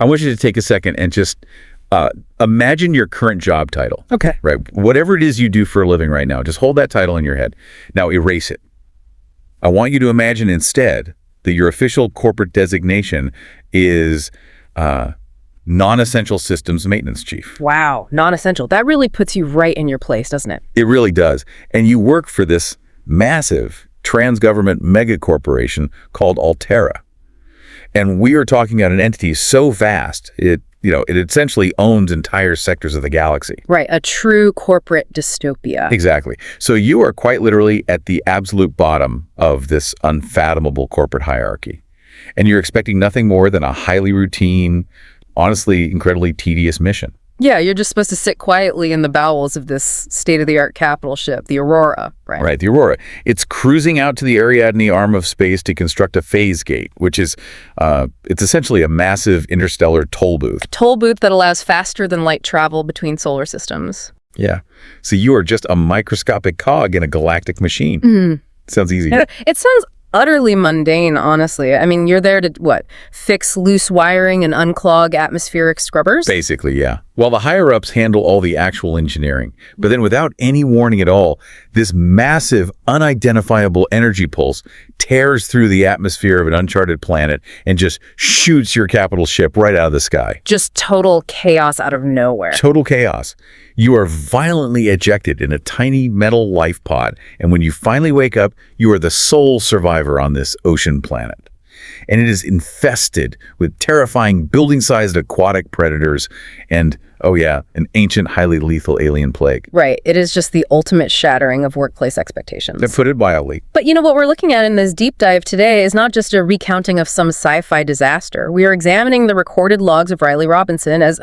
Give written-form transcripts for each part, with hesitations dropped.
I want you to take a second and just imagine your current job title. Okay. Right. Whatever it is you do for a living right now, just hold that title in your head. Now erase it. I want you to imagine instead that your official corporate designation is non-essential systems maintenance chief. Wow, non-essential. That really puts you right in your place, doesn't it? It really does. And you work for this massive trans-government mega corporation called Altera. And we are talking about an entity so vast, it essentially owns entire sectors of the galaxy. Right, a true corporate dystopia. Exactly. So you are quite literally at the absolute bottom of this unfathomable corporate hierarchy. And you're expecting nothing more than a highly routine, honestly, incredibly tedious mission. Yeah, you're just supposed to sit quietly in the bowels of this state-of-the-art capital ship, the Aurora, right? Right, the Aurora. It's cruising out to the Ariadne arm of space to construct a phase gate, which is, it's essentially a massive interstellar toll booth. A toll booth that allows faster-than-light travel between solar systems. Yeah. So you are just a microscopic cog in a galactic machine. Sounds easy. It sounds utterly mundane, honestly. I mean, you're there to, what, fix loose wiring and unclog atmospheric scrubbers? Basically, yeah. While the higher-ups handle all the actual engineering. But then without any warning at all, this massive, unidentifiable energy pulse tears through the atmosphere of an uncharted planet and just shoots your capital ship right out of the sky. Just total chaos out of nowhere. Total chaos. You are violently ejected in a tiny metal life pod, and when you finally wake up, you are the sole survivor on this ocean planet. And it is infested with terrifying building-sized aquatic predators and, oh yeah, an ancient, highly lethal alien plague. Right. It is just the ultimate shattering of workplace expectations. To put it mildly. But you know, what we're looking at in this deep dive today is not just a recounting of some sci-fi disaster. We are examining the recorded logs of Ryley Robinson as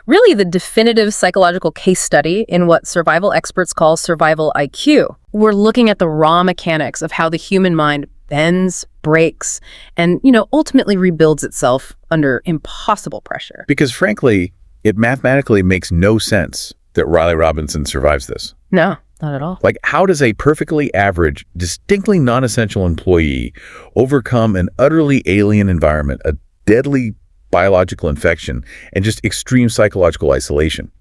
really the definitive psychological case study in what survival experts call survival IQ. We're looking at the raw mechanics of how the human mind bends, breaks, and, ultimately rebuilds itself under impossible pressure. Because frankly, it mathematically makes no sense that Ryley Robinson survives this. No, not at all. Like, how does a perfectly average, distinctly non-essential employee overcome an utterly alien environment, a deadly biological infection, and just extreme psychological isolation?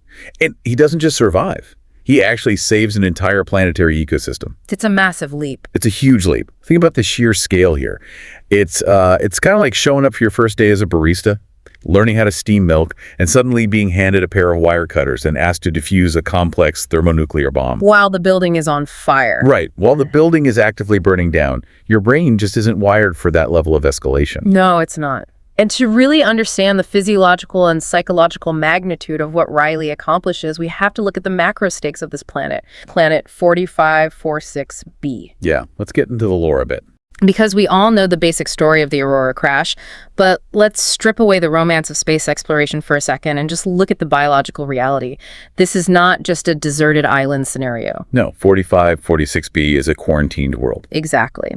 And he doesn't just survive. He actually saves an entire planetary ecosystem. It's a massive leap. It's a huge leap. Think about the sheer scale here. It's kind of like showing up for your first day as a barista, learning how to steam milk, and suddenly being handed a pair of wire cutters and asked to defuse a complex thermonuclear bomb. While the building is on fire. Right. While the building is actively burning down, your brain just isn't wired for that level of escalation. No, it's not. And to really understand the physiological and psychological magnitude of what Ryley accomplishes, we have to look at the macro stakes of this planet, planet 4546b. Yeah, let's get into the lore a bit. Because we all know the basic story of the Aurora crash, but let's strip away the romance of space exploration for a second and just look at the biological reality. This is not just a deserted island scenario. No, 4546b is a quarantined world. Exactly.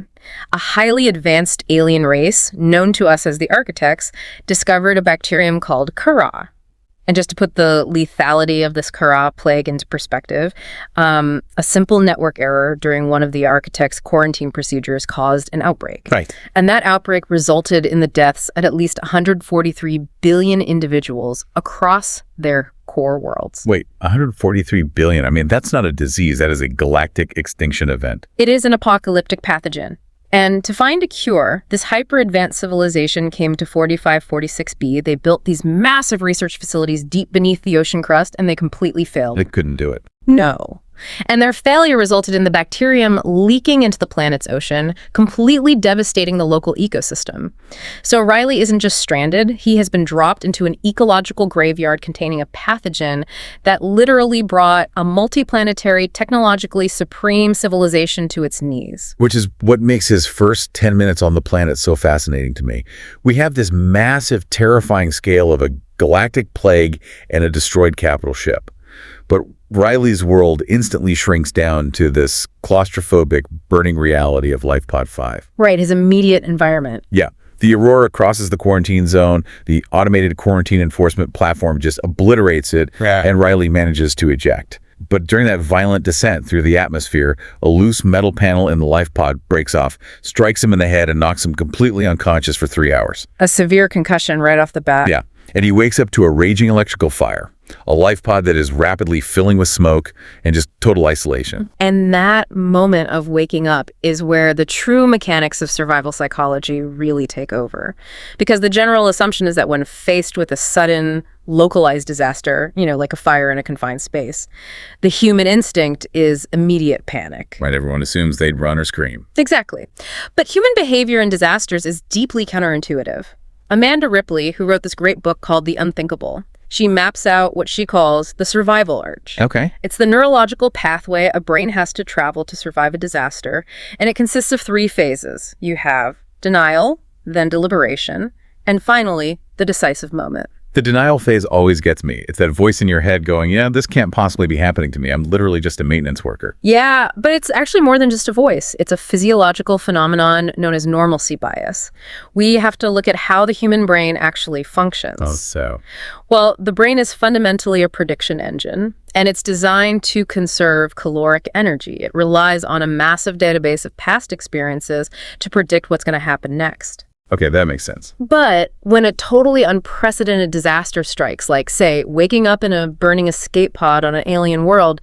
A highly advanced alien race, known to us as the Architects, discovered a bacterium called Kara. And just to put the lethality of this Kara plague into perspective, a simple network error during one of the Architects' quarantine procedures caused an outbreak. Right. And that outbreak resulted in the deaths at least 143 billion individuals across their core worlds. Wait, 143 billion? I mean, that's not a disease. That is a galactic extinction event. It is an apocalyptic pathogen. And to find a cure, this hyper-advanced civilization came to 4546b. They built these massive research facilities deep beneath the ocean crust, and they completely failed. They couldn't do it. No. And their failure resulted in the bacterium leaking into the planet's ocean, completely devastating the local ecosystem. So Ryley isn't just stranded, he has been dropped into an ecological graveyard containing a pathogen that literally brought a multiplanetary, technologically supreme civilization to its knees. Which is what makes his first 10 minutes on the planet so fascinating to me. We have this massive, terrifying scale of a galactic plague and a destroyed capital ship. But Ryley's world instantly shrinks down to this claustrophobic, burning reality of Life Pod 5. Right, his immediate environment. Yeah. The Aurora crosses the quarantine zone. The automated quarantine enforcement platform just obliterates it, and Ryley manages to eject. But during that violent descent through the atmosphere, a loose metal panel in the life pod breaks off, strikes him in the head, and knocks him completely unconscious for 3 hours. A severe concussion right off the bat. Yeah, and he wakes up to a raging electrical fire, a life pod that is rapidly filling with smoke and just total isolation. And that moment of waking up is where the true mechanics of survival psychology really take over. Because the general assumption is that when faced with a sudden, localized disaster, like a fire in a confined space, the human instinct is immediate panic. Right, everyone assumes they'd run or scream. Exactly. But human behavior in disasters is deeply counterintuitive. Amanda Ripley, who wrote this great book called The Unthinkable, she maps out what she calls the survival urge. Okay. It's the neurological pathway a brain has to travel to survive a disaster, and it consists of 3 phases. You have denial, then deliberation, and finally, the decisive moment. The denial phase always gets me. It's that voice in your head going, this can't possibly be happening to me. I'm literally just a maintenance worker. Yeah, but it's actually more than just a voice. It's a physiological phenomenon known as normalcy bias. We have to look at how the human brain actually functions. Oh, so? Well, the brain is fundamentally a prediction engine, and it's designed to conserve caloric energy. It relies on a massive database of past experiences to predict what's going to happen next. Okay, that makes sense. But when a totally unprecedented disaster strikes, like, say, waking up in a burning escape pod on an alien world,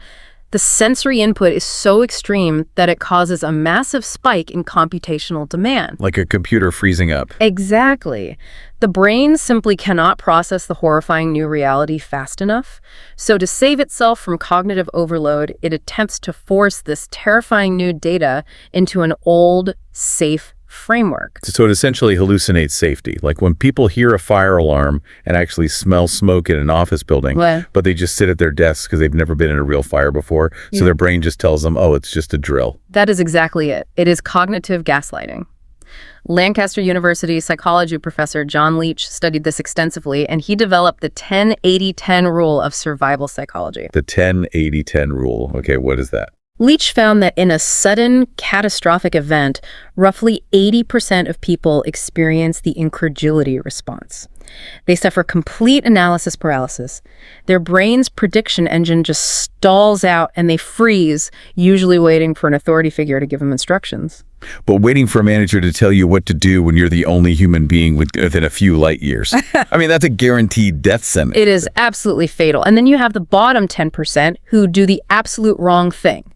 the sensory input is so extreme that it causes a massive spike in computational demand. Like a computer freezing up. Exactly. The brain simply cannot process the horrifying new reality fast enough. So to save itself from cognitive overload, it attempts to force this terrifying new data into an old, safe framework. So it essentially hallucinates safety. Like when people hear a fire alarm and actually smell smoke in an office building, but they just sit at their desks because they've never been in a real fire before. So their brain just tells them, oh, it's just a drill. That is exactly it. It is cognitive gaslighting. Lancaster University psychology professor John Leach studied this extensively, and he developed the 10-80-10 rule of survival psychology. The 10-80-10 rule. Okay, what is that? Leach found that in a sudden, catastrophic event, roughly 80% of people experience the incredulity response. They suffer complete analysis paralysis. Their brain's prediction engine just stalls out and they freeze, usually waiting for an authority figure to give them instructions. But waiting for a manager to tell you what to do when you're the only human being within a few light years. I mean, that's a guaranteed death sentence. It is absolutely fatal. And then you have the bottom 10% who do the absolute wrong thing.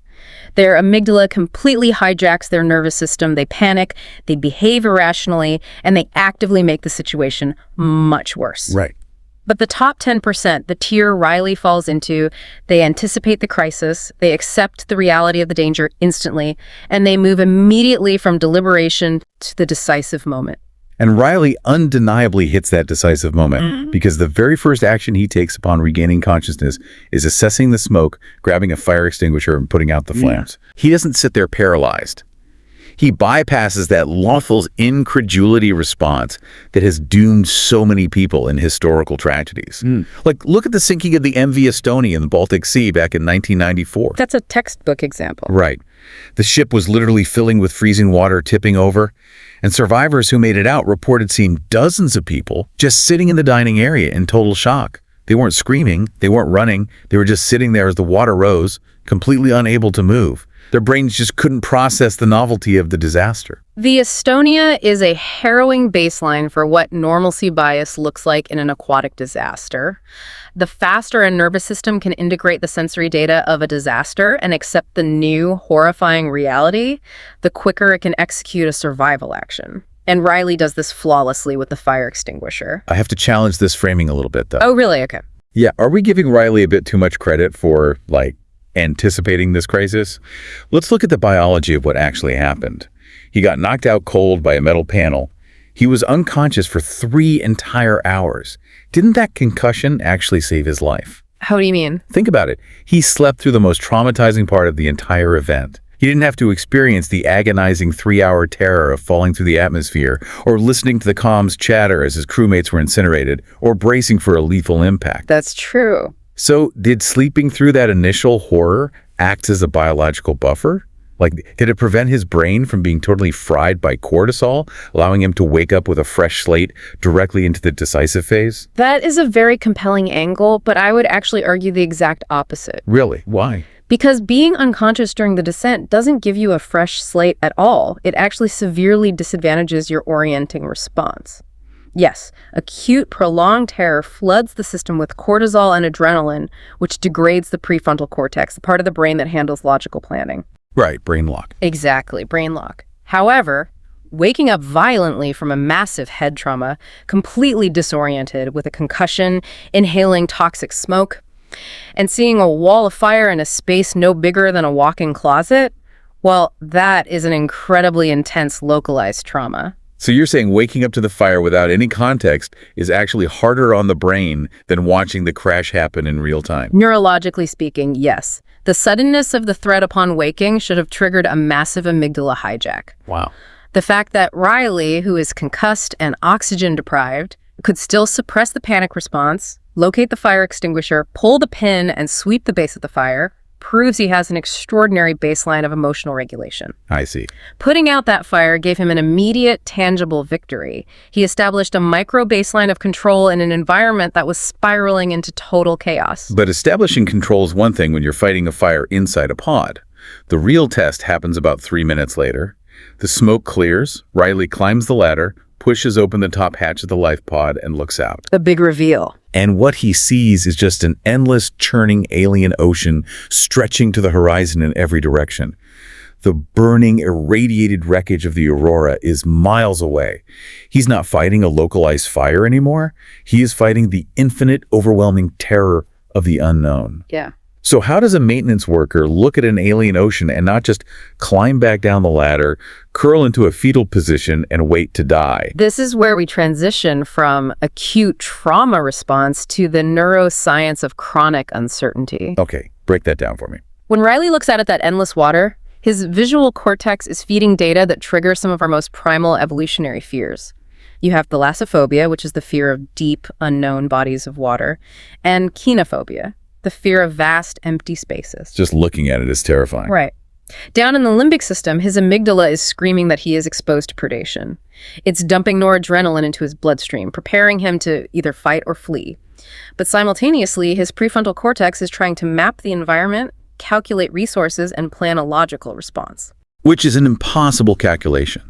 Their amygdala completely hijacks their nervous system. They panic, they behave irrationally, and they actively make the situation much worse. Right. But the top 10%, the tier Ryley falls into, they anticipate the crisis, they accept the reality of the danger instantly, and they move immediately from deliberation to the decisive moment. And Ryley undeniably hits that decisive moment because the very first action he takes upon regaining consciousness is assessing the smoke, grabbing a fire extinguisher, and putting out the flames. He doesn't sit there paralyzed. He bypasses that lawful incredulity response that has doomed so many people in historical tragedies. Like, look at the sinking of the MV Estonia in the Baltic Sea back in 1994. That's a textbook example. Right. The ship was literally filling with freezing water, tipping over. And survivors who made it out reported seeing dozens of people just sitting in the dining area in total shock. They weren't screaming, they weren't running, they were just sitting there as the water rose, completely unable to move. Their brains just couldn't process the novelty of the disaster. The Estonia is a harrowing baseline for what normalcy bias looks like in an aquatic disaster. The faster a nervous system can integrate the sensory data of a disaster and accept the new, horrifying reality, the quicker it can execute a survival action. And Ryley does this flawlessly with the fire extinguisher. I have to challenge this framing a little bit, though. Oh, really? Okay. Yeah, are we giving Ryley a bit too much credit for, anticipating this crisis? Let's look at the biology of what actually happened. He got knocked out cold by a metal panel. He was unconscious for 3 entire hours. Didn't that concussion actually save his life? How do you mean? Think about it. He slept through the most traumatizing part of the entire event. He didn't have to experience the agonizing 3-hour terror of falling through the atmosphere, or listening to the comms chatter as his crewmates were incinerated, or bracing for a lethal impact. That's true. So, did sleeping through that initial horror act as a biological buffer? Like, did it prevent his brain from being totally fried by cortisol, allowing him to wake up with a fresh slate directly into the decisive phase? That is a very compelling angle, but I would actually argue the exact opposite. Really? Why? Because being unconscious during the descent doesn't give you a fresh slate at all. It actually severely disadvantages your orienting response. Yes, acute, prolonged terror floods the system with cortisol and adrenaline, which degrades the prefrontal cortex, the part of the brain that handles logical planning. Right, brain lock. Exactly, brain lock. However, waking up violently from a massive head trauma, completely disoriented with a concussion, inhaling toxic smoke, and seeing a wall of fire in a space no bigger than a walk-in closet, well, that is an incredibly intense localized trauma. So you're saying waking up to the fire without any context is actually harder on the brain than watching the crash happen in real time? Neurologically speaking, yes. The suddenness of the threat upon waking should have triggered a massive amygdala hijack. Wow. The fact that Ryley, who is concussed and oxygen deprived, could still suppress the panic response, locate the fire extinguisher, pull the pin, and sweep the base of the fire proves he has an extraordinary baseline of emotional regulation. I see. Putting out that fire gave him an immediate, tangible victory. He established a micro baseline of control in an environment that was spiraling into total chaos. But establishing control is one thing when you're fighting a fire inside a pod. The real test happens about 3 minutes later. The smoke clears, Ryley climbs the ladder, pushes open the top hatch of the life pod, and looks out. The big reveal. And what he sees is just an endless, churning alien ocean stretching to the horizon in every direction. The burning, irradiated wreckage of the Aurora is miles away. He's not fighting a localized fire anymore. He is fighting the infinite, overwhelming terror of the unknown. Yeah. So how does a maintenance worker look at an alien ocean and not just climb back down the ladder, curl into a fetal position, and wait to die? This is where we transition from acute trauma response to the neuroscience of chronic uncertainty. Okay, break that down for me. When Ryley looks out at that endless water, his visual cortex is feeding data that triggers some of our most primal evolutionary fears. You have thalassophobia, which is the fear of deep, unknown bodies of water, and kenophobia, the fear of vast, empty spaces. Just looking at it is terrifying. Right. Down in the limbic system, his amygdala is screaming that he is exposed to predation. It's dumping noradrenaline into his bloodstream, preparing him to either fight or flee. But simultaneously, his prefrontal cortex is trying to map the environment, calculate resources, and plan a logical response. Which is an impossible calculation.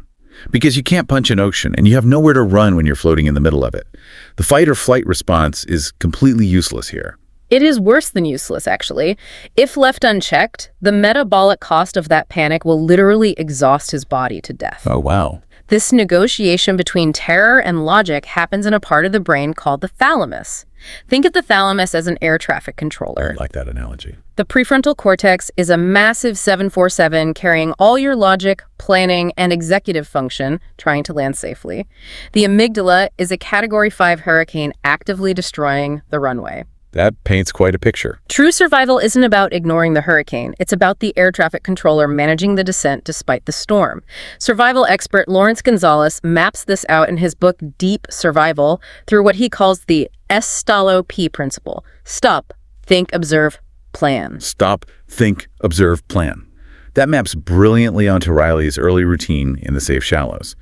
Because you can't punch an ocean, and you have nowhere to run when you're floating in the middle of it. The fight or flight response is completely useless here. It is worse than useless, actually. If left unchecked, the metabolic cost of that panic will literally exhaust his body to death. Oh, wow. This negotiation between terror and logic happens in a part of the brain called the thalamus. Think of the thalamus as an air traffic controller. I like that analogy. The prefrontal cortex is a massive 747 carrying all your logic, planning, and executive function, trying to land safely. The amygdala is a Category 5 hurricane actively destroying the runway. That paints quite a picture. True survival isn't about ignoring the hurricane. It's about the air traffic controller managing the descent despite the storm. Survival expert Lawrence Gonzalez maps this out in his book Deep Survival through what he calls the S-P principle. Stop, think, observe, plan. Stop, think, observe, plan. That maps brilliantly onto Ryley's early routine in the safe shallows.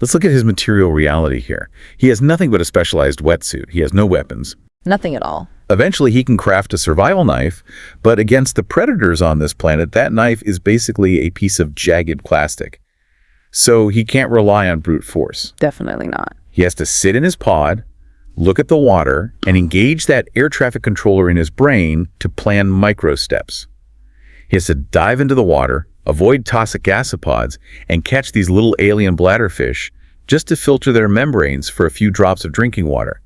Let's look at his material reality here. He has nothing but a specialized wetsuit. He has no weapons. Nothing at all. Eventually, he can craft a survival knife, but against the predators on this planet, that knife is basically a piece of jagged plastic. So he can't rely on brute force. Definitely not. He has to sit in his pod, look at the water, and engage that air traffic controller in his brain to plan micro steps. He has to dive into the water, avoid toxic gasopods, and catch these little alien bladderfish just to filter their membranes for a few drops of drinking water.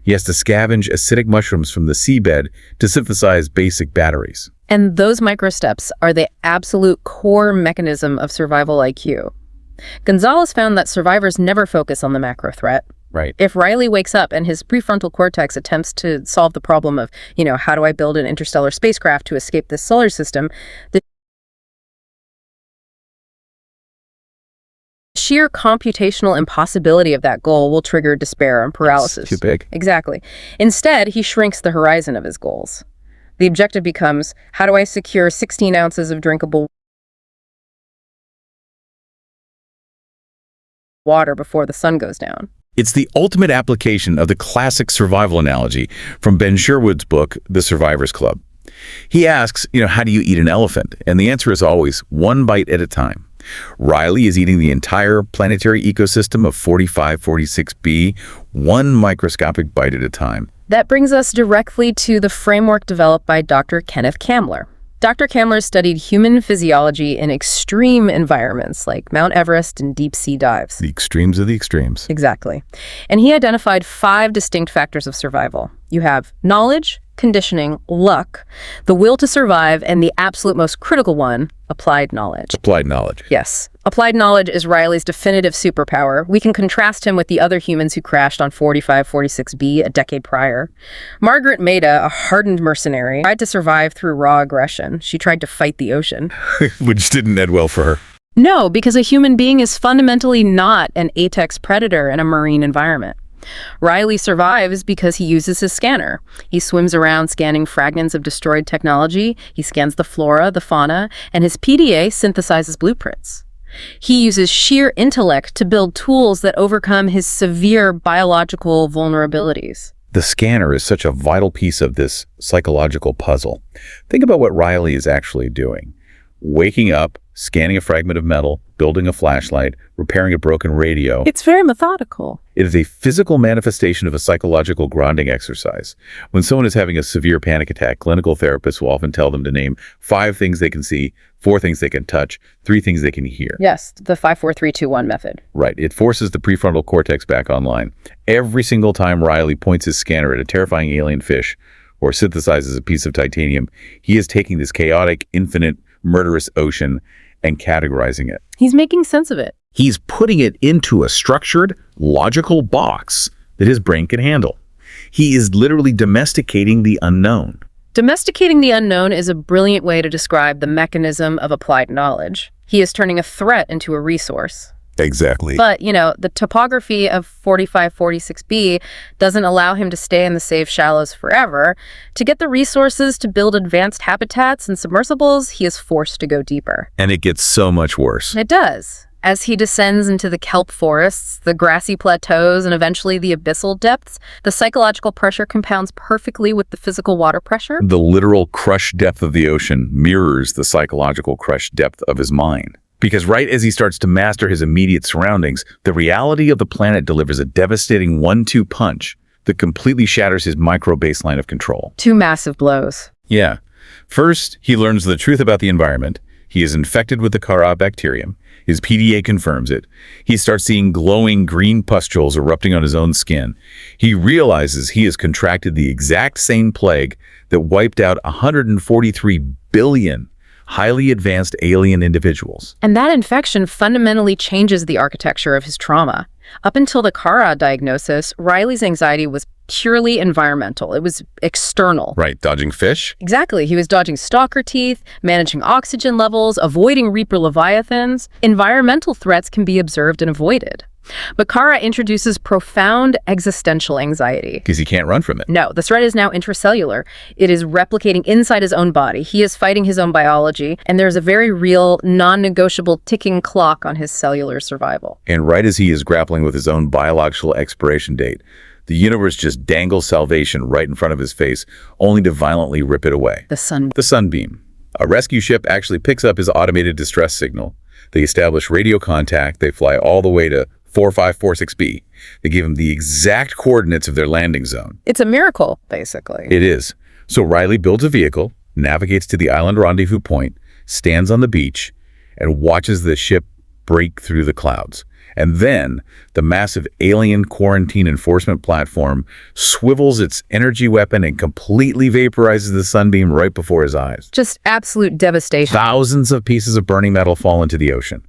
He has to scavenge acidic mushrooms from the seabed to synthesize basic batteries. And those microsteps are the absolute core mechanism of survival IQ. Gonzalez found that survivors never focus on the macro threat. Right. If Ryley wakes up and his prefrontal cortex attempts to solve the problem of, how do I build an interstellar spacecraft to escape this solar system, the sheer computational impossibility of that goal will trigger despair and paralysis. It's too big. Exactly. Instead, he shrinks the horizon of his goals. The objective becomes, how do I secure 16 ounces of drinkable water before the sun goes down. It's the ultimate application of the classic survival analogy from Ben Sherwood's book, The Survivor's Club. He asks, how do you eat an elephant? And the answer is always one bite at a time. Ryley is eating the entire planetary ecosystem of 4546b, one microscopic bite at a time. That brings us directly to the framework developed by Dr. Kenneth Kamler. Dr. Kamler studied human physiology in extreme environments like Mount Everest and deep-sea dives. The extremes of the extremes. Exactly. And he identified 5 distinct factors of survival. You have knowledge, conditioning, luck, the will to survive, and the absolute most critical one, applied knowledge. Applied knowledge. Yes. Applied knowledge is Ryley's definitive superpower. We can contrast him with the other humans who crashed on 4546b a decade prior. Margaret Maida, a hardened mercenary, tried to survive through raw aggression. She tried to fight the ocean. Which didn't end well for her. No, because a human being is fundamentally not an apex predator in a marine environment. Ryley survives because he uses his scanner. He swims around scanning fragments of destroyed technology, he scans the flora, the fauna, and his PDA synthesizes blueprints. He uses sheer intellect to build tools that overcome his severe biological vulnerabilities. The scanner is such a vital piece of this psychological puzzle. Think about what Ryley is actually doing. Waking up, scanning a fragment of metal, building a flashlight, repairing a broken radio. It's very methodical. It is a physical manifestation of a psychological grounding exercise. When someone is having a severe panic attack, clinical therapists will often tell them to name 5 things they can see, 4 things they can touch, 3 things they can hear. Yes, the 5-4-3-2-1 method. Right. It forces the prefrontal cortex back online. Every single time Ryley points his scanner at a terrifying alien fish or synthesizes a piece of titanium, he is taking this chaotic, infinite, murderous ocean and categorizing it. He's making sense of it. He's putting it into a structured, logical box that his brain can handle. He is literally domesticating the unknown. Domesticating the unknown is a brilliant way to describe the mechanism of applied knowledge. He is turning a threat into a resource. Exactly. But, the topography of 4546b doesn't allow him to stay in the safe shallows forever. To get the resources to build advanced habitats and submersibles, he is forced to go deeper. And it gets so much worse. It does. As he descends into the kelp forests, the grassy plateaus, and eventually the abyssal depths, the psychological pressure compounds perfectly with the physical water pressure. The literal crush depth of the ocean mirrors the psychological crush depth of his mind. Because right as he starts to master his immediate surroundings, the reality of the planet delivers a devastating 1-2 punch that completely shatters his micro baseline of control. 2 massive blows. Yeah. First, he learns the truth about the environment. He is infected with the Kara bacterium. His PDA confirms it. He starts seeing glowing green pustules erupting on his own skin. He realizes he has contracted the exact same plague that wiped out 143 billion highly advanced alien individuals. And that infection fundamentally changes the architecture of his trauma. Up until the Kara diagnosis, Ryley's anxiety was purely environmental. It was external. Right, dodging fish? Exactly. He was dodging stalker teeth, managing oxygen levels, avoiding Reaper Leviathans. Environmental threats can be observed and avoided. But Kara introduces profound existential anxiety. Because he can't run from it. No, the threat is now intracellular. It is replicating inside his own body. He is fighting his own biology, and there's a very real, non-negotiable ticking clock on his cellular survival. And right as he is grappling with his own biological expiration date, the universe just dangles salvation right in front of his face, only to violently rip it away. The sunbeam. A rescue ship actually picks up his automated distress signal. They establish radio contact. They fly all the way to 4546b. They give him the exact coordinates of their landing zone. It's a miracle, basically. It is. So Ryley builds a vehicle, navigates to the island rendezvous point, stands on the beach, and watches the ship break through the clouds. And then the massive alien quarantine enforcement platform swivels its energy weapon and completely vaporizes the sunbeam right before his eyes. Just absolute devastation. Thousands of pieces of burning metal fall into the ocean.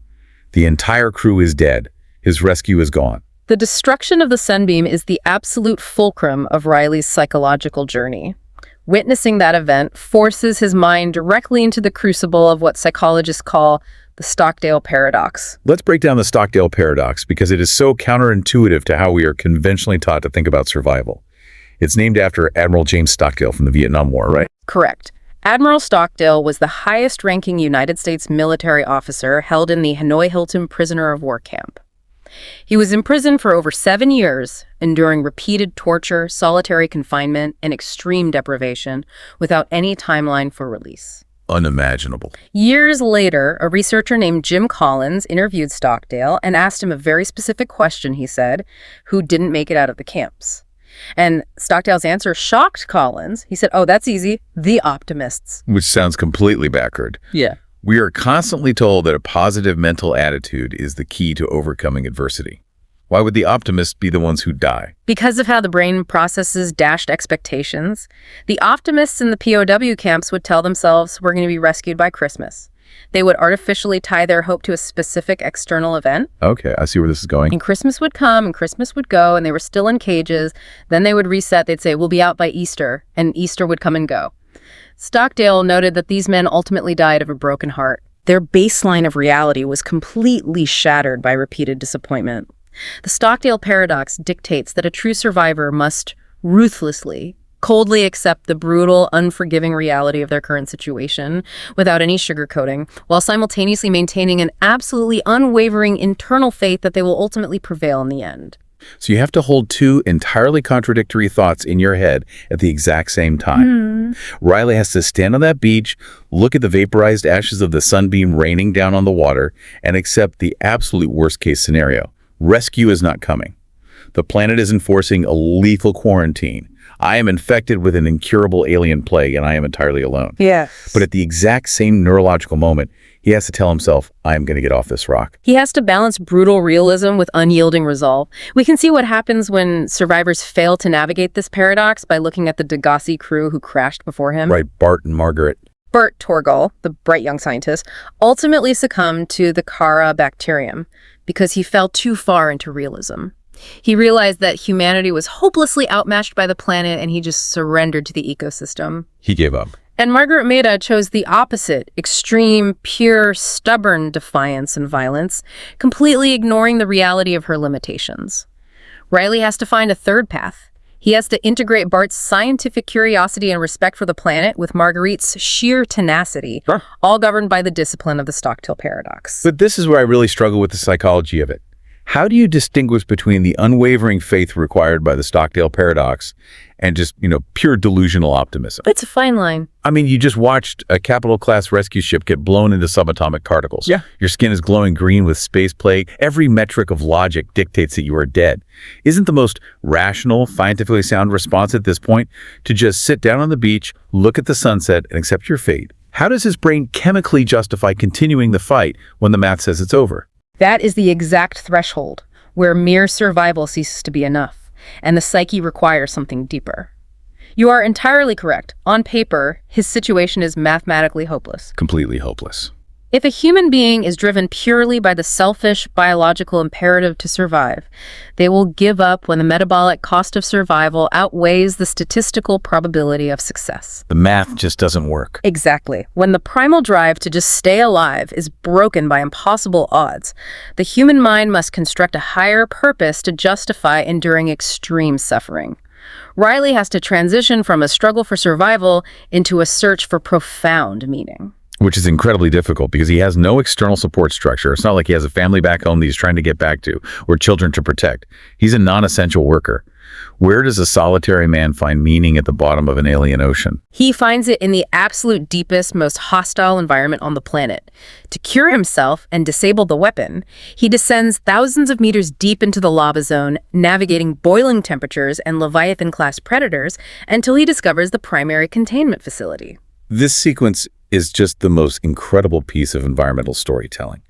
The entire crew is dead. His rescue is gone. The destruction of the sunbeam is the absolute fulcrum of Ryley's psychological journey. Witnessing that event forces his mind directly into the crucible of what psychologists call the Stockdale paradox. Let's break down the Stockdale paradox because it is so counterintuitive to how we are conventionally taught to think about survival. It's named after Admiral James Stockdale from the Vietnam War, right? Correct. Admiral Stockdale was the highest-ranking United States military officer held in the Hanoi Hilton prisoner of war camp. He was imprisoned for over 7 years, enduring repeated torture, solitary confinement, and extreme deprivation, without any timeline for release. Unimaginable. Years later, a researcher named Jim Collins interviewed Stockdale and asked him a very specific question, he said, who didn't make it out of the camps. And Stockdale's answer shocked Collins. He said, "Oh, that's easy. The optimists." Which sounds completely backward. Yeah. We are constantly told that a positive mental attitude is the key to overcoming adversity. Why would the optimists be the ones who die? Because of how the brain processes dashed expectations, the optimists in the POW camps would tell themselves, "We're going to be rescued by Christmas." They would artificially tie their hope to a specific external event. Okay, I see where this is going. And Christmas would come and Christmas would go, and they were still in cages. Then they would reset. They'd say, "We'll be out by Easter," and Easter would come and go. Stockdale noted that these men ultimately died of a broken heart. Their baseline of reality was completely shattered by repeated disappointment. The Stockdale paradox dictates that a true survivor must ruthlessly, coldly accept the brutal, unforgiving reality of their current situation without any sugarcoating, while simultaneously maintaining an absolutely unwavering internal faith that they will ultimately prevail in the end. So you have to hold two entirely contradictory thoughts in your head at the exact same time. Ryley has to stand on that beach, look at the vaporized ashes of the sunbeam raining down on the water, and accept the absolute worst-case scenario. Rescue is not coming. The planet is enforcing a lethal quarantine. I am infected with an incurable alien plague, and I am entirely alone. Yeah. But at the exact same neurological moment, he has to tell himself, I am going to get off this rock. He has to balance brutal realism with unyielding resolve. We can see what happens when survivors fail to navigate this paradox by looking at the Degassi crew who crashed before him. Right, Bart and Margaret. Bert Torgall, the bright young scientist, ultimately succumbed to the Cara bacterium because he fell too far into realism. He realized that humanity was hopelessly outmatched by the planet, and he just surrendered to the ecosystem. He gave up. And Margaret Maida chose the opposite, extreme, pure, stubborn defiance and violence, completely ignoring the reality of her limitations. Ryley has to find a third path. He has to integrate Bart's scientific curiosity and respect for the planet with Marguerite's sheer tenacity, all governed by the discipline of the Stockdale paradox. But this is where I really struggle with the psychology of it. How do you distinguish between the unwavering faith required by the Stockdale paradox and just, pure delusional optimism? It's a fine line. I mean, you just watched a capital-class rescue ship get blown into subatomic particles. Yeah. Your skin is glowing green with space plague. Every metric of logic dictates that you are dead. Isn't the most rational, scientifically sound response at this point to just sit down on the beach, look at the sunset, and accept your fate? How does his brain chemically justify continuing the fight when the math says it's over? That is the exact threshold where mere survival ceases to be enough, and the psyche requires something deeper. You are entirely correct. On paper, his situation is mathematically hopeless. Completely hopeless. If a human being is driven purely by the selfish biological imperative to survive, they will give up when the metabolic cost of survival outweighs the statistical probability of success. The math just doesn't work. Exactly. When the primal drive to just stay alive is broken by impossible odds, the human mind must construct a higher purpose to justify enduring extreme suffering. Ryley has to transition from a struggle for survival into a search for profound meaning. Which is incredibly difficult because he has no external support structure. It's not like he has a family back home that he's trying to get back to or children to protect. He's a non-essential worker. Where does a solitary man find meaning at the bottom of an alien ocean? He finds it in the absolute deepest, most hostile environment on the planet. To cure himself and disable the weapon, he descends thousands of meters deep into the lava zone, navigating boiling temperatures and Leviathan-class predators until he discovers the primary containment facility. This sequence is just the most incredible piece of environmental storytelling.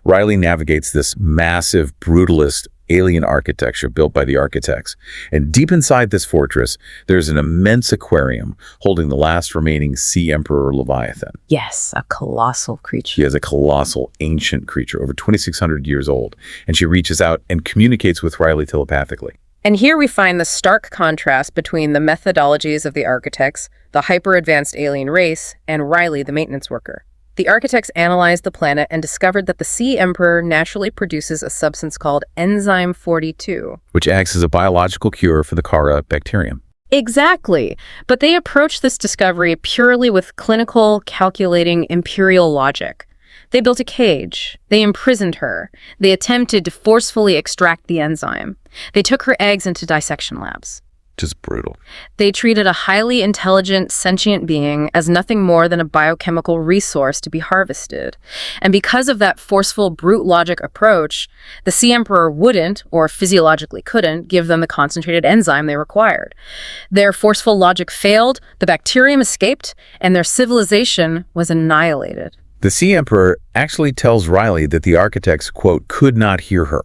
Ryley navigates this massive, brutalist alien architecture built by the architects. And deep inside this fortress, there's an immense aquarium holding the last remaining sea emperor Leviathan. Yes, a colossal creature. She is a colossal, ancient creature, over 2,600 years old. And she reaches out and communicates with Ryley telepathically. And here we find the stark contrast between the methodologies of the architects, the hyper-advanced alien race, and Ryley, the maintenance worker. The architects analyzed the planet and discovered that the sea emperor naturally produces a substance called enzyme 42, which acts as a biological cure for the Cara bacterium. Exactly. But they approached this discovery purely with clinical, calculating, imperial logic. They built a cage. They imprisoned her. They attempted to forcefully extract the enzyme. They took her eggs into dissection labs. Just brutal. They treated a highly intelligent, sentient being as nothing more than a biochemical resource to be harvested. And because of that forceful, brute logic approach, the Sea Emperor wouldn't, or physiologically couldn't, give them the concentrated enzyme they required. Their forceful logic failed, the bacterium escaped, and their civilization was annihilated. The Sea Emperor actually tells Ryley that the architects, quote, could not hear her.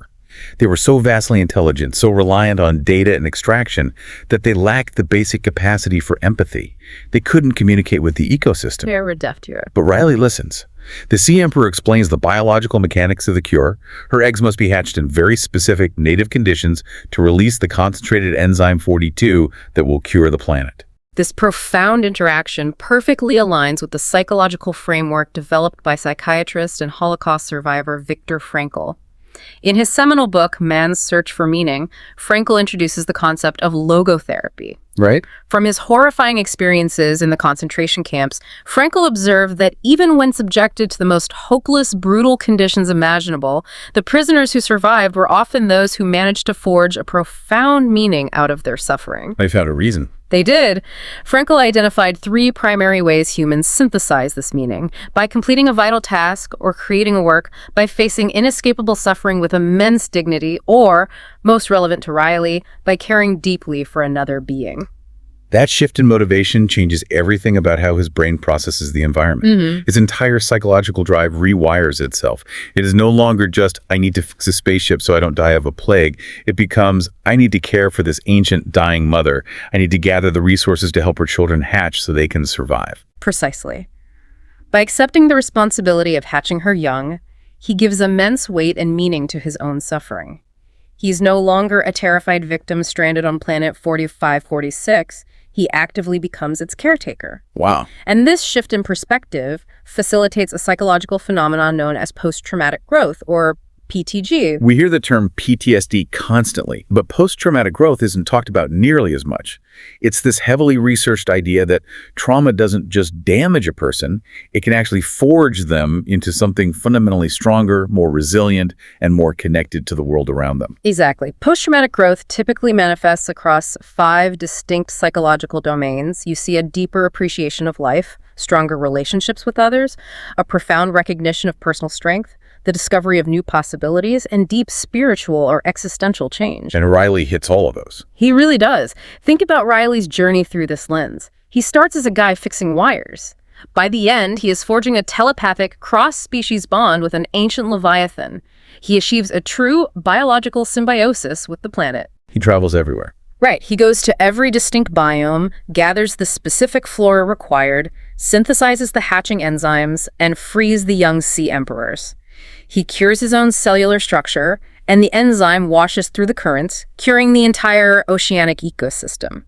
They were so vastly intelligent, so reliant on data and extraction, that they lacked the basic capacity for empathy. They couldn't communicate with the ecosystem. They were deaf to it. But Ryley listens. The Sea Emperor explains the biological mechanics of the cure. Her eggs must be hatched in very specific native conditions to release the concentrated enzyme 42 that will cure the planet. This profound interaction perfectly aligns with the psychological framework developed by psychiatrist and Holocaust survivor Viktor Frankl. In his seminal book, Man's Search for Meaning, Frankl introduces the concept of logotherapy. Right? From his horrifying experiences in the concentration camps, Frankl observed that even when subjected to the most hopeless, brutal conditions imaginable, the prisoners who survived were often those who managed to forge a profound meaning out of their suffering. They found a reason. They did. Frankl identified 3 primary ways humans synthesize this meaning: by completing a vital task or creating a work, by facing inescapable suffering with immense dignity, or, most relevant to Ryley, by caring deeply for another being. That shift in motivation changes everything about how his brain processes the environment. His entire psychological drive rewires itself. It is no longer just, I need to fix a spaceship so I don't die of a plague. It becomes, I need to care for this ancient dying mother. I need to gather the resources to help her children hatch so they can survive. Precisely. By accepting the responsibility of hatching her young, he gives immense weight and meaning to his own suffering. He's no longer a terrified victim stranded on planet 4546. He actively becomes its caretaker. Wow. And this shift in perspective facilitates a psychological phenomenon known as post-traumatic growth, or PTG. We hear the term PTSD constantly, but post-traumatic growth isn't talked about nearly as much. It's this heavily researched idea that trauma doesn't just damage a person, it can actually forge them into something fundamentally stronger, more resilient, and more connected to the world around them. Exactly. Post-traumatic growth typically manifests across 5 distinct psychological domains. You see a deeper appreciation of life, stronger relationships with others, a profound recognition of personal strength, the discovery of new possibilities, and deep spiritual or existential change. And Ryley hits all of those. He really does. Think about Ryley's journey through this lens. He starts as a guy fixing wires. By the end, he is forging a telepathic cross-species bond with an ancient Leviathan. He achieves a true biological symbiosis with the planet. He travels everywhere. Right. He goes to every distinct biome, gathers the specific flora required, synthesizes the hatching enzymes, and frees the young sea emperors. He cures his own cellular structure, and the enzyme washes through the currents, curing the entire oceanic ecosystem.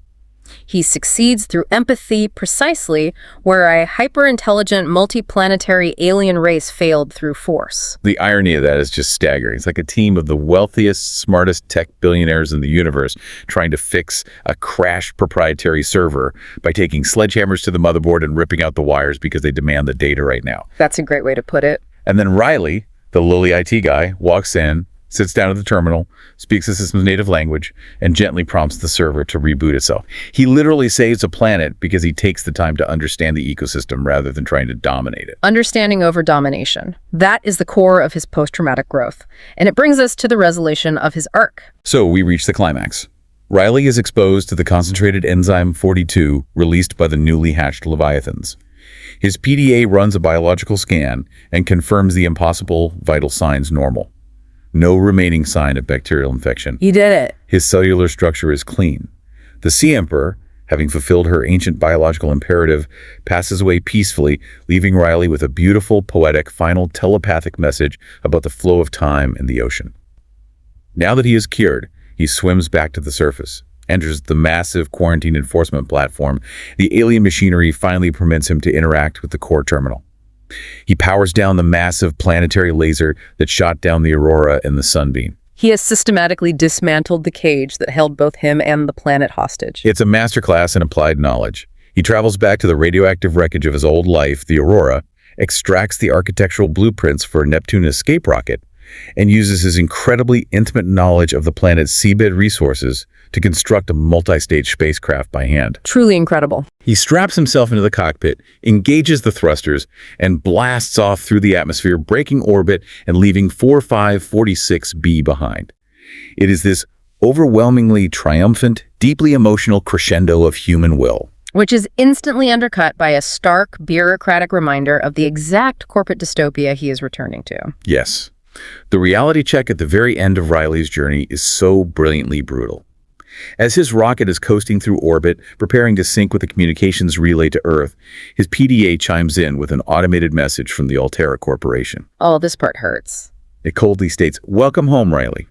He succeeds through empathy precisely where a hyper-intelligent, multi-planetary alien race failed through force. The irony of that is just staggering. It's like a team of the wealthiest, smartest tech billionaires in the universe trying to fix a crashed proprietary server by taking sledgehammers to the motherboard and ripping out the wires because they demand the data right now. That's a great way to put it. And then Ryley, the lowly IT guy, walks in, sits down at the terminal, speaks the system's native language, and gently prompts the server to reboot itself. He literally saves a planet because he takes the time to understand the ecosystem rather than trying to dominate it. Understanding over domination. That is the core of his post-traumatic growth. And it brings us to the resolution of his arc. So we reach the climax. Ryley is exposed to the concentrated enzyme 42 released by the newly hatched Leviathans. His PDA runs a biological scan and confirms the impossible vital signs normal. No remaining sign of bacterial infection. You did it. His cellular structure is clean. The Sea Emperor, having fulfilled her ancient biological imperative, passes away peacefully, leaving Ryley with a beautiful, poetic, final telepathic message about the flow of time in the ocean. Now that he is cured, he swims back to the surface, enters the massive quarantine enforcement platform. The alien machinery finally permits him to interact with the core terminal. He powers down the massive planetary laser that shot down the Aurora in the sunbeam. He has systematically dismantled the cage that held both him and the planet hostage. It's a masterclass in applied knowledge. He travels back to the radioactive wreckage of his old life, the Aurora, extracts the architectural blueprints for a Neptune escape rocket, and uses his incredibly intimate knowledge of the planet's seabed resources to construct a multi-stage spacecraft by hand. Truly incredible. He straps himself into the cockpit, engages the thrusters, and blasts off through the atmosphere, breaking orbit and leaving 4546b behind. It is this overwhelmingly triumphant, deeply emotional crescendo of human will, Which is instantly undercut by a stark, bureaucratic reminder of the exact corporate dystopia he is returning to. Yes. The reality check at the very end of Ryley's journey is so brilliantly brutal. As his rocket is coasting through orbit, preparing to sync with the communications relay to Earth, his PDA chimes in with an automated message from the Altera Corporation. Oh, this part hurts. It coldly states, "Welcome home, Ryley.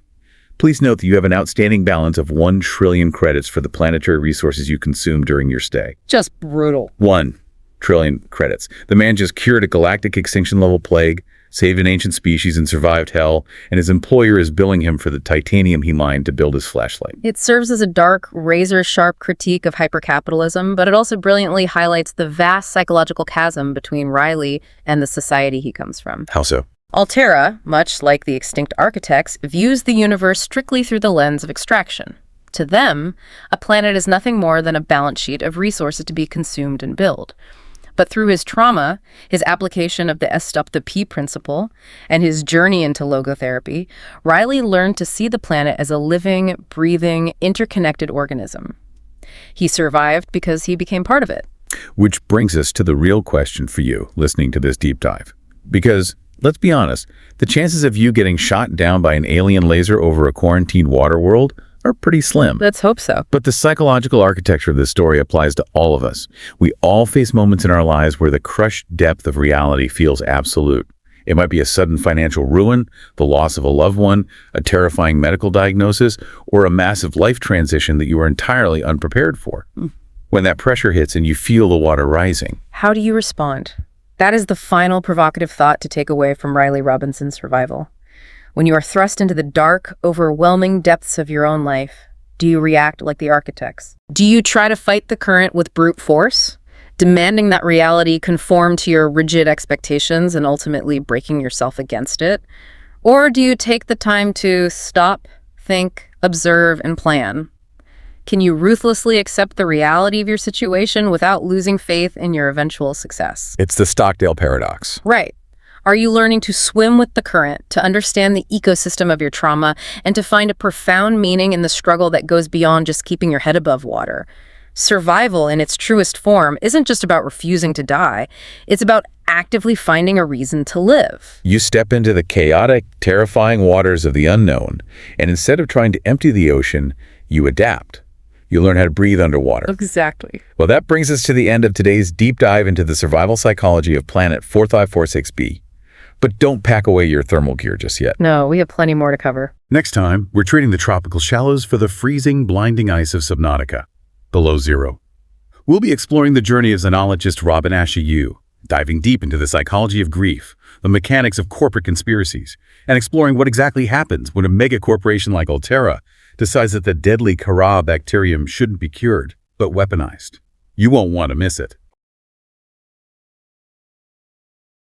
Please note that you have an outstanding balance of 1 trillion credits for the planetary resources you consumed during your stay." Just brutal. 1 trillion credits. The man just cured a galactic extinction-level plague, saved an ancient species, and survived hell, and his employer is billing him for the titanium he mined to build his flashlight. It serves as a dark, razor-sharp critique of hypercapitalism, but it also brilliantly highlights the vast psychological chasm between Ryley and the society he comes from. How so? Altera, much like the extinct architects, views the universe strictly through the lens of extraction. To them, a planet is nothing more than a balance sheet of resources to be consumed and built. But through his trauma, his application of the S stop the P principle, and his journey into logotherapy, Ryley learned to see the planet as a living, breathing, interconnected organism. He survived because he became part of it. Which brings us to the real question for you listening to this deep dive. Because, let's be honest, the chances of you getting shot down by an alien laser over a quarantined water world are pretty slim. Let's hope so. But the psychological architecture of this story applies to all of us. We all face moments in our lives where the crushed depth of reality feels absolute. It might be a sudden financial ruin, the loss of a loved one, a terrifying medical diagnosis, or a massive life transition that you are entirely unprepared for. When that pressure hits and you feel the water rising, How do you respond? That is the final provocative thought to take away from Ryley Robinson's survival. When you are thrust into the dark, overwhelming depths of your own life, do you react like the architects? Do you try to fight the current with brute force, demanding that reality conform to your rigid expectations and ultimately breaking yourself against it? Or do you take the time to stop, think, observe, and plan? Can you ruthlessly accept the reality of your situation without losing faith in your eventual success? it's the Stockdale paradox. Right. Are you learning to swim with the current, to understand the ecosystem of your trauma, and to find a profound meaning in the struggle that goes beyond just keeping your head above water? Survival in its truest form isn't just about refusing to die. It's about actively finding a reason to live. You step into the chaotic, terrifying waters of the unknown, and instead of trying to empty the ocean, you adapt. You learn how to breathe underwater. Exactly. Well, that brings us to the end of today's deep dive into the survival psychology of Planet 4546b. But don't pack away your thermal gear just yet. No, we have plenty more to cover. Next time, we're treating the tropical shallows for the freezing, blinding ice of Subnautica, below zero. We'll be exploring the journey of xenologist Robin Ashew, diving deep into the psychology of grief, the mechanics of corporate conspiracies, and exploring what exactly happens when a megacorporation like Altera decides that the deadly Cara bacterium shouldn't be cured, but weaponized. You won't want to miss it.